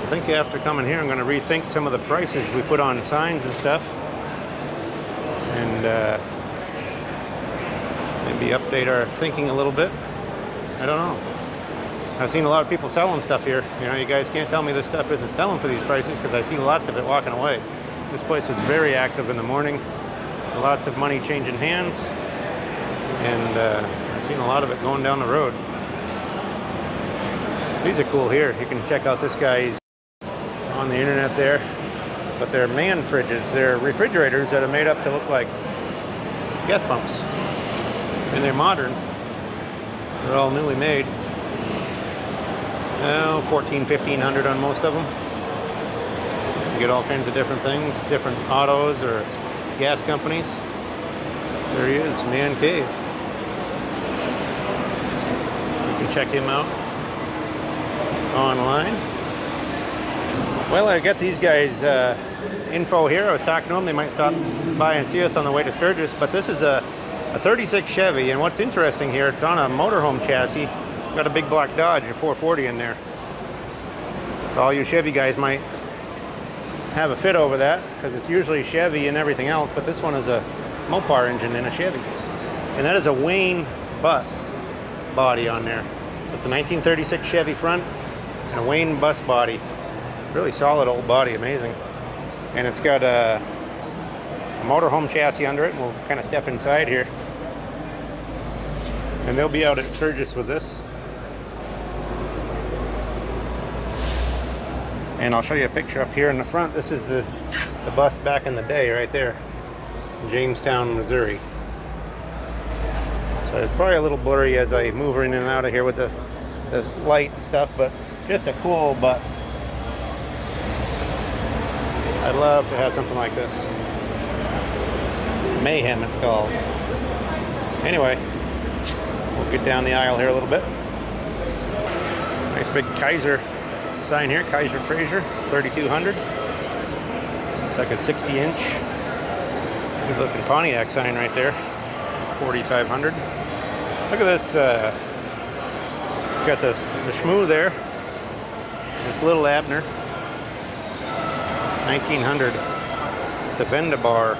I think after coming here, I'm going to rethink some of the prices we put on signs and stuff, and maybe update our thinking a little bit. I don't know. I've seen a lot of people selling stuff here. You know, you guys can't tell me this stuff isn't selling for these prices, because I see lots of it walking away. This place was very active in the morning. Lots of money changing hands, and I've seen a lot of it going down the road. These are cool here. You can check out this guy's on the internet there, but they're man fridges. They're refrigerators that are made up to look like gas pumps, and they're modern. They're all newly made. 1,400-1,500 on most of them. You get all kinds of different things, different autos or gas companies. There he is, Man Cave. can check him out online. Well, I got these guys info here. I was talking to them. They might stop by and see us on the way to Sturgis. But this is a 36 Chevy, and what's interesting here, it's on a motorhome chassis. Got a big black Dodge, a 440 in there. So all you Chevy guys might have a fit over that, because it's usually Chevy and everything else, but this one is a Mopar engine in a Chevy. And that is a Wayne bus body on there. So it's a 1936 Chevy front and a Wayne bus body. Really solid old body, amazing. And it's got a motorhome chassis under it, and we'll kind of step inside here. And they'll be out at Sturgis with this. And I'll show you a picture up here in the front. This is the bus back in the day right there in Jamestown, Missouri. So it's probably a little blurry as I move in and out of here with the light and stuff, but just a cool old bus. I'd love to have something like this. Mayhem it's called. Anyway, we'll get down the aisle here a little bit. Nice big Kaiser sign here, Kaiser Fraser, 3200. Looks like a 60-inch. Good looking Pontiac sign right there, 4500. Look at this, it's got the Schmoo there. This little Abner, 1900. It's a Vendabar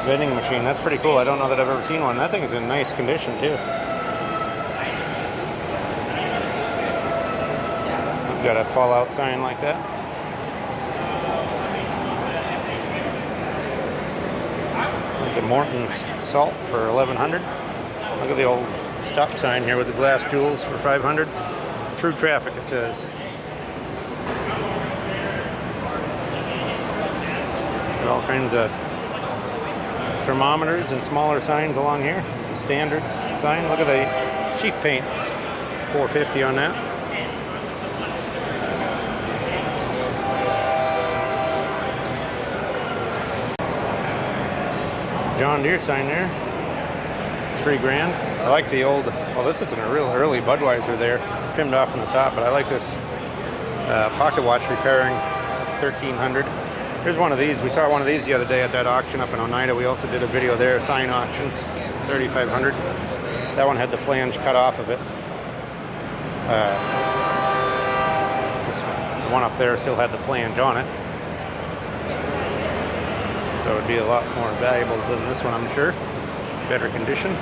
vending machine. That's pretty cool. I don't know that I've ever seen one. That thing is in nice condition too. Got a Fallout sign like that. There's a Morton's Salt for 1100. Look at the old stop sign here with the glass jewels for 500. Through traffic, it says. Got all kinds of thermometers and smaller signs along here. The standard sign. Look at the Chief Paints, 450 on that. John Deere sign there, $3 grand. I like the old, well, this isn't a real early Budweiser there, trimmed off on the top, but I like this pocket watch repairing. It's 1300. Here's one of these. We saw one of these the other day at that auction up in Oneida. We also did a video there, a sign auction, 3500. That one had the flange cut off of it. This one, the one up there still had the flange on it. So it would be a lot more valuable than this one, I'm sure. Better condition.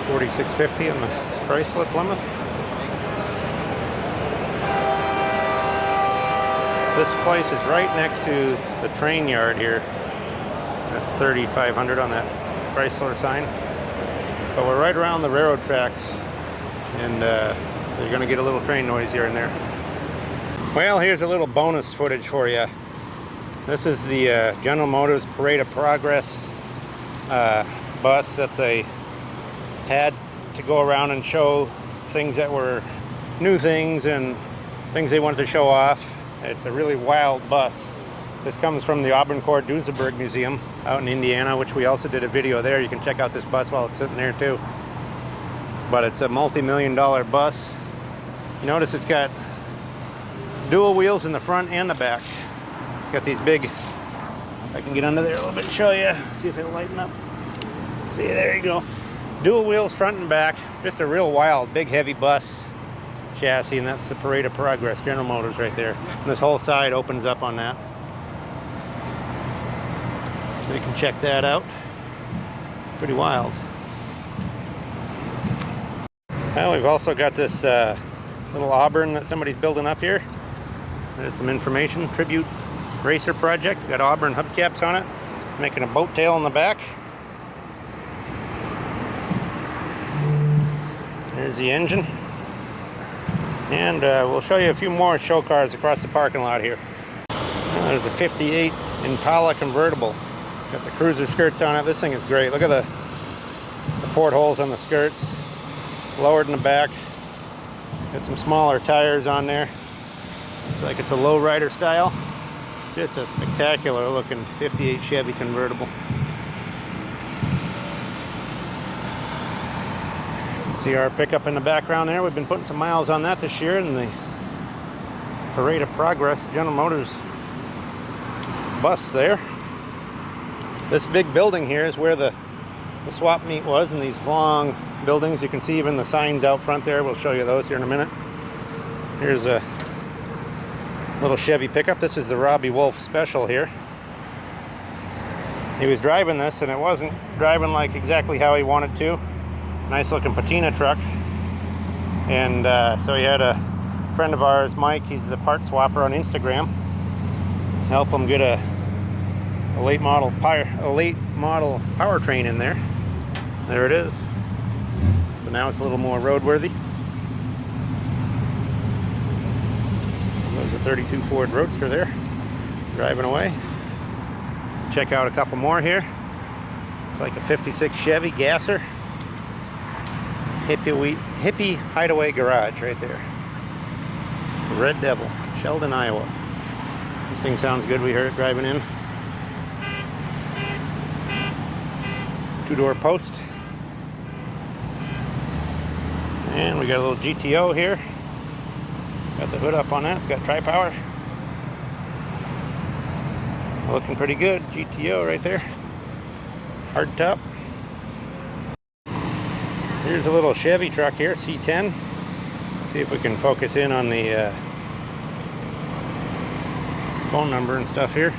4650 on the Chrysler Plymouth. This place is right next to the train yard here. That's 3500 on that Chrysler sign. But we're right around the railroad tracks, and so you're going to get a little train noise here and there. Well, here's a little bonus footage for you. This is the General Motors Parade of Progress bus that they had to go around and show things that were new things and things they wanted to show off. It's a really wild bus. This comes from the Auburn Court Duesenberg Museum out in Indiana, which we also did a video there. You can check out this bus while it's sitting there too. But it's a multi-million-dollar bus. Notice it's got dual wheels in the front and the back. Got these big, if I can get under there a little bit and show you, see if it'll lighten up. See, there you go. Dual wheels front and back. Just a real wild, big, heavy bus chassis, and that's the Parade of Progress, General Motors right there. And this whole side opens up on that. So you can check that out. Pretty wild. Well, we've also got this little Auburn that somebody's building up here. There's some information. Tribute Racer project. Got Auburn hubcaps on it. Making a boat tail in the back. There's the engine. And we'll show you a few more show cars across the parking lot here. There's a 58 Impala convertible. Got the cruiser skirts on it. This thing is great. Look at the portholes on the skirts. Lowered in the back. Got some smaller tires on there. Looks like it's a lowrider style. Just a spectacular looking 58 Chevy convertible. See our pickup in the background there. We've been putting some miles on that this year in the Parade of Progress General Motors bus there. This big building here is where the swap meet was, and these long buildings. You can see even the signs out front there. We'll show you those here in a minute. Here's a little Chevy pickup. This is the Robbie Wolfe special here. He was driving this and it wasn't driving like exactly how he wanted to. Nice looking patina truck. And so he had a friend of ours, Mike, he's a part swapper on Instagram, help him get a late model powertrain in there. There it is. So now it's a little more roadworthy. There's a 32 Ford Roadster there, driving away. Check out a couple more here. It's like a 56 Chevy gasser. Hippie Hideaway Garage right there. It's a Red Devil, Sheldon, Iowa. This thing sounds good. We heard it driving in. Two-door post. And we got a little GTO here. Got the hood up on that. It's got tri-power. Looking pretty good. GTO right there. Hard top. Here's a little Chevy truck here, C10. See if we can focus in on the phone number and stuff here.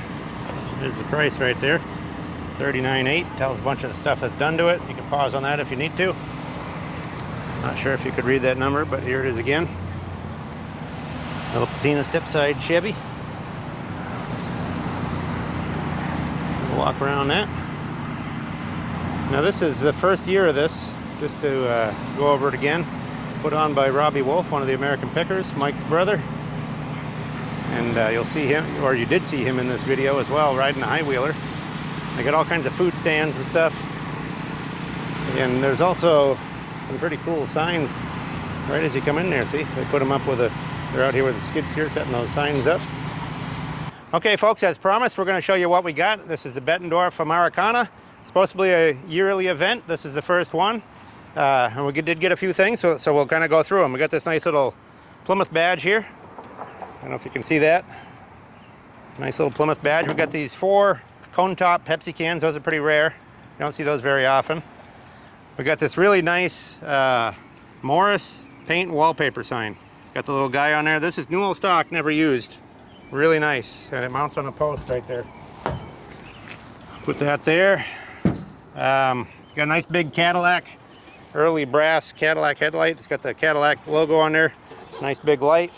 There's the price right there. $39,800. Tells a bunch of the stuff that's done to it. You can pause on that if you need to. Not sure if you could read that number, but here it is again. Little patina step-side Chevy. We'll walk around that. Now this is the first year of this. Just to go over it again. Put on by Robbie Wolfe, one of the American pickers, Mike's brother. And you'll see him, or you did see him in this video as well, riding the high-wheeler. They got all kinds of food stands and stuff. And there's also some pretty cool signs right as you come in there. See, they put them up with they're out here with a skid steer setting those signs up. Okay, folks, as promised, we're going to show you what we got. This is the Bettendorf Americana. It's supposed to be a yearly event. This is the first one. And we did get a few things, so we'll kind of go through them. We got this nice little Plymouth badge here. I don't know if you can see that. Nice little Plymouth badge. We got these 4 cone top Pepsi cans. Those are pretty rare. You don't see those very often. We got this really nice Morris paint and wallpaper sign. Got the little guy on there. This is new old stock, never used. Really nice, and it mounts on a post right there. Put that there. Got a nice big Cadillac, early brass Cadillac headlight. It's got the Cadillac logo on there. Nice big light.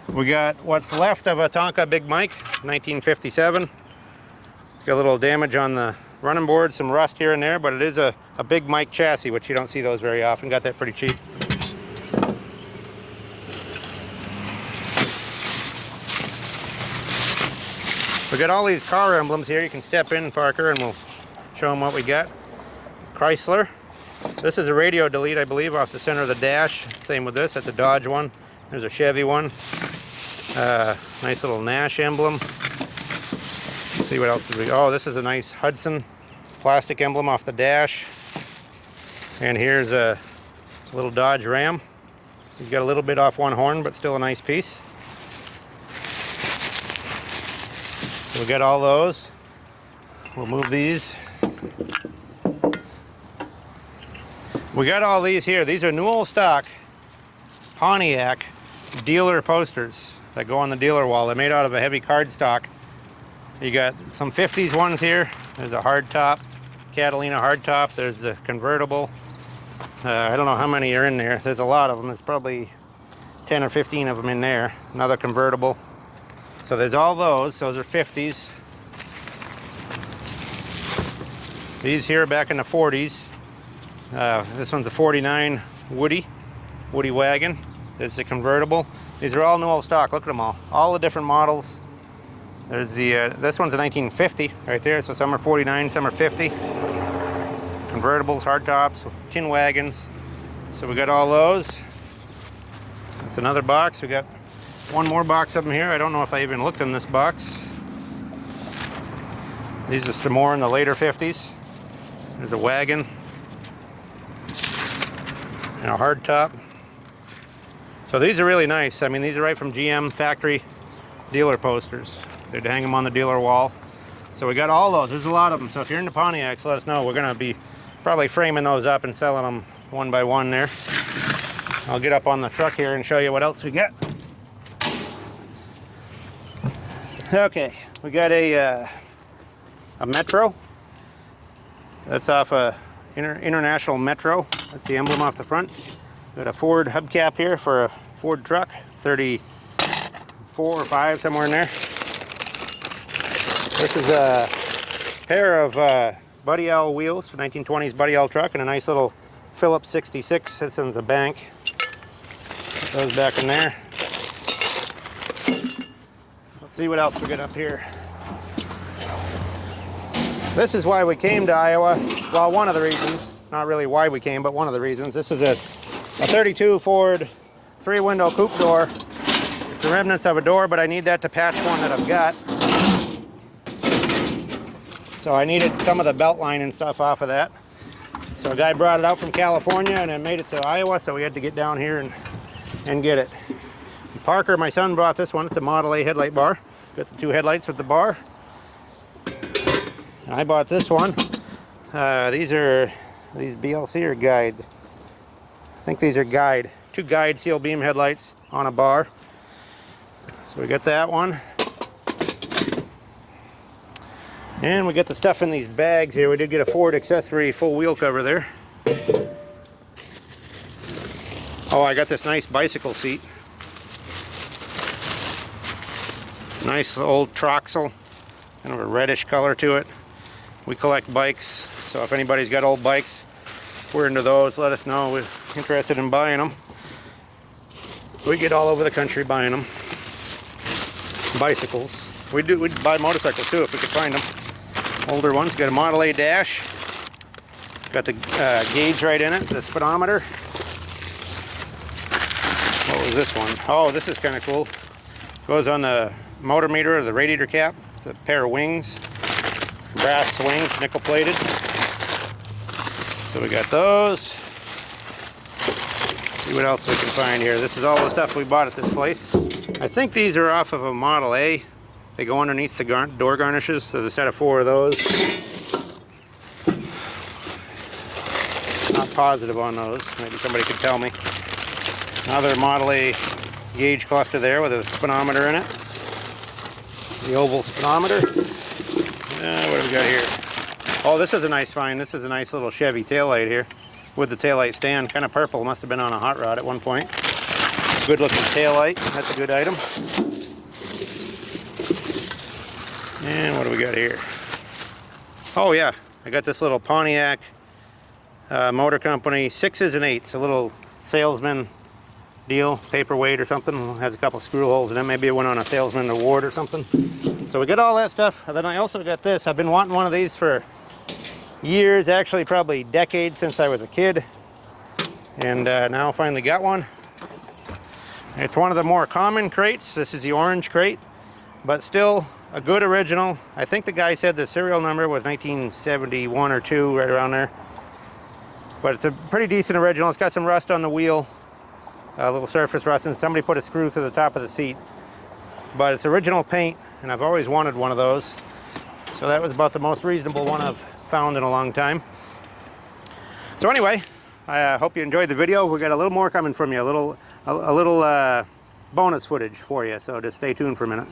We got what's left of a Tonka Big Mike, 1957. It's got a little damage on the running board, some rust here and there, but it is a Big Mike chassis, which you don't see those very often. Got that pretty cheap. We got all these car emblems here. You can step in, Parker, and we'll show them what we got. Chrysler. This is a radio delete, I believe, off the center of the dash. Same with this. That's a Dodge one. There's a Chevy one. Nice little Nash emblem. Let's see what else did we... Oh, this is a nice Hudson plastic emblem off the dash. And here's a little Dodge Ram. He's got a little bit off one horn, but still a nice piece. So we got all those. We'll move these. We got all these here. These are new old stock Pontiac dealer posters that go on the dealer wall. They're made out of a heavy cardstock. You got some 50s ones here. There's a hardtop, Catalina hardtop. There's the convertible. I don't know how many are in there. There's a lot of them. There's probably 10 or 15 of them in there. Another convertible. So there's all those. Those are 50s. These here back in the 40s. This one's a 49 Woody wagon. There's the convertible. These are all new old stock. Look at them all the different models. There's the this one's a 1950 right there. So some are 49, some are 50. Convertibles, hardtops, tin wagons. So we got all those. That's another box. We got one more box of them here. I don't know if I even looked in this box. These are some more in the later 50s. There's a wagon. and a hard top. So these are really nice. I mean, these are right from GM factory dealer posters. They'd hang them on the dealer wall. So we got all those. There's a lot of them. So if you're into Pontiacs, let us know. We're going to be probably framing those up and selling them one by one there. I'll get up on the truck here and show you what else we got. Okay, we got a Metro. That's off a International Metro. That's the emblem off the front. Got a Ford hubcap here for a Ford truck, 34 or 5, somewhere in there. This is a pair of Buddy L wheels for 1920s Buddy L truck, and a nice little Phillips 66. This one's a bank. Put those back in there. Let's see what else we got up here. This is why we came to Iowa. Well, one of the reasons. Not really why we came, but one of the reasons. This is a 32 Ford 3-window coupe door. It's the remnants of a door, but I need that to patch one that I've got. So I needed some of the belt line and stuff off of that. So a guy brought it out from California and then made it to Iowa, so we had to get down here and get it. Parker, my son, brought this one. It's a Model A headlight bar. Got the 2 headlights with the bar. I bought this one. These BLC or guide. I think these are guide. 2 guide seal beam headlights on a bar. So we got that one. And we got the stuff in these bags here. We did get a Ford accessory full wheel cover there. Oh, I got this nice bicycle seat. Nice old Troxel, kind of a reddish color to it. We collect bikes, so if anybody's got old bikes, we're into those, let us know. We're interested in buying them. We get all over the country buying them. Bicycles. We'd buy motorcycles too if we could find them. Older ones. Got a Model A dash. Got the gauge right in it, the speedometer. What was this one? Oh, this is kind of cool. Goes on the motor meter or the radiator cap. It's a pair of wings. Brass swings, nickel plated. So we got those. See what else we can find here. This is all the stuff we bought at this place. I think these are off of a Model A. They go underneath the door garnishes, so there's a set of 4 of those. Not positive on those. Maybe somebody could tell me. Another Model A gauge cluster there with a speedometer in it. The oval speedometer. What do we got here? Oh, this is a nice find. This is a nice little Chevy taillight here with the taillight stand. Kind of purple. Must have been on a hot rod at one point. Good looking taillight. That's a good item. And what do we got here? Oh yeah, I got this little Pontiac Motor Company 6s and 8s. A little salesman deal, paperweight or something. It has a couple screw holes in it. Maybe it went on a salesman award or something. So we got all that stuff. And then I also got this. I've been wanting one of these for years, actually probably decades since I was a kid. And now I finally got one. It's one of the more common crates. This is the orange crate, but still a good original. I think the guy said the serial number was 1971 or 2, right around there. But it's a pretty decent original. It's got some rust on the wheel, a little surface rust, and somebody put a screw through the top of the seat. But it's original paint, and I've always wanted one of those. So that was about the most reasonable one I've found in a long time. So anyway, I hope you enjoyed the video. We got a little more coming from you, a little bonus footage for you. So just stay tuned for a minute.